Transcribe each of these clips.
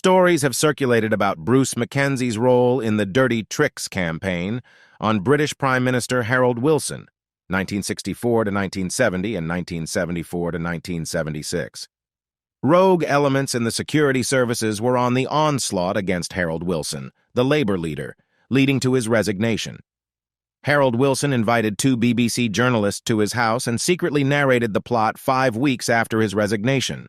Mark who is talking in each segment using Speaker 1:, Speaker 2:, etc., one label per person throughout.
Speaker 1: Stories have circulated about Bruce Mackenzie's role in the Dirty Tricks campaign on British Prime Minister Harold Wilson, 1964 to 1970 and 1974 to 1976. Rogue elements in the security services were on the onslaught against Harold Wilson, the Labour leader, leading to his resignation. Harold Wilson invited two BBC journalists to his house and secretly narrated the plot 5 weeks after his resignation.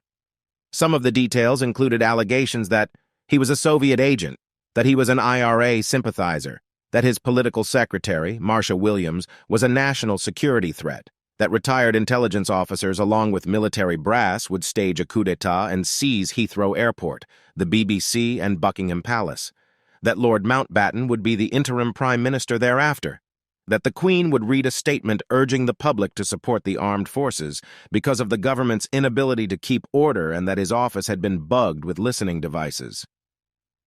Speaker 1: Some of the details included allegations that he was a Soviet agent, that he was an IRA sympathizer, that his political secretary, Marcia Williams, was a national security threat, that retired intelligence officers along with military brass would stage a coup d'etat and seize Heathrow Airport, the BBC, and Buckingham Palace, that Lord Mountbatten would be the interim prime minister thereafter, that the Queen would read a statement urging the public to support the armed forces because of the government's inability to keep order and that his office had been bugged with listening devices.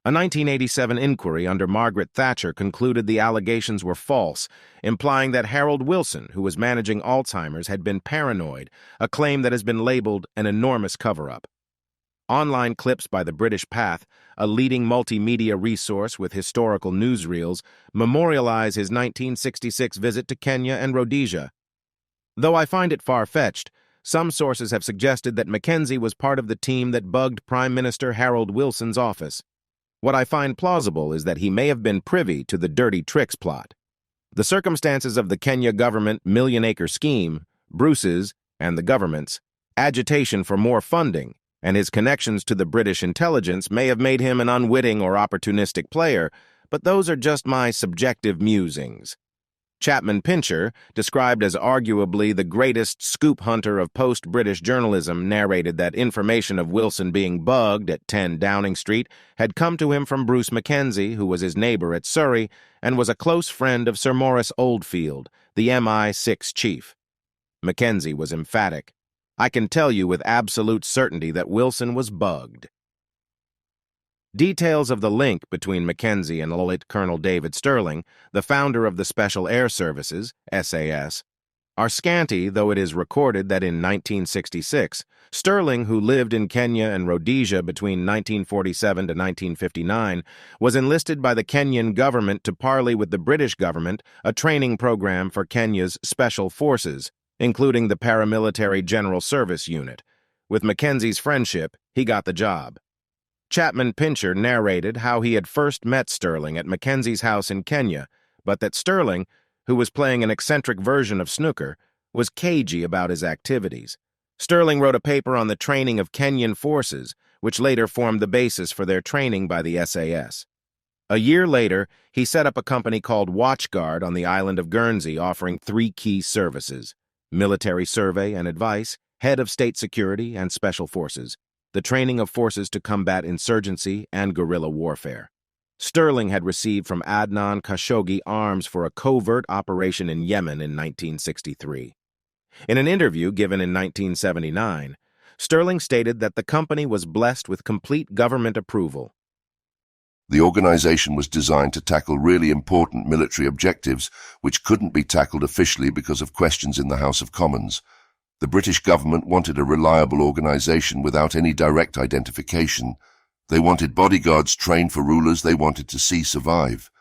Speaker 1: A 1987 inquiry under Margaret Thatcher concluded the allegations were false, implying that Harold Wilson, who was managing Alzheimer's, had been paranoid, a claim that has been labeled an enormous cover-up. Online clips by the British Path, a leading multimedia resource with historical newsreels, memorialize his 1966 visit to Kenya and Rhodesia. Though I find it far-fetched, some sources have suggested that Mackenzie was part of the team that bugged Prime Minister Harold Wilson's office. What I find plausible is that he may have been privy to the Dirty Tricks plot. The circumstances of the Kenya government million-acre scheme, Bruce's, and the government's, agitation for more funding, and his connections to the British intelligence may have made him an unwitting or opportunistic player, but those are just my subjective musings. Chapman Pincher, described as arguably the greatest scoop hunter of post-British journalism, narrated that information of Wilson being bugged at 10 Downing Street had come to him from Bruce Mackenzie, who was his neighbor at Surrey and was a close friend of Sir Maurice Oldfield, the MI6 chief. Mackenzie was emphatic. I can tell you with absolute certainty that Wilson was bugged. Details of the link between Mackenzie and Lieutenant Colonel David Stirling, the founder of the Special Air Services, SAS, are scanty, though it is recorded that in 1966, Stirling, who lived in Kenya and Rhodesia between 1947 to 1959, was enlisted by the Kenyan government to parley with the British government a training program for Kenya's special forces, including the paramilitary General Service Unit. With Mackenzie's friendship, he got the job. Chapman Pincher narrated how he had first met Stirling at Mackenzie's house in Kenya, but that Stirling, who was playing an eccentric version of snooker, was cagey about his activities. Stirling wrote a paper on the training of Kenyan forces, which later formed the basis for their training by the SAS. A year later, he set up a company called Watchguard on the island of Guernsey, offering 3 key services: military survey and advice, head of state security and special forces, the training of forces to combat insurgency and guerrilla warfare. Stirling had received from Adnan Khashoggi arms for a covert operation in Yemen in 1963. In an interview given in 1979, Stirling stated that the company was blessed with complete government approval.
Speaker 2: The organization was designed to tackle really important military objectives which couldn't be tackled officially because of questions in the House of Commons. The British government wanted a reliable organization without any direct identification. They wanted bodyguards trained for rulers they wanted to see survive.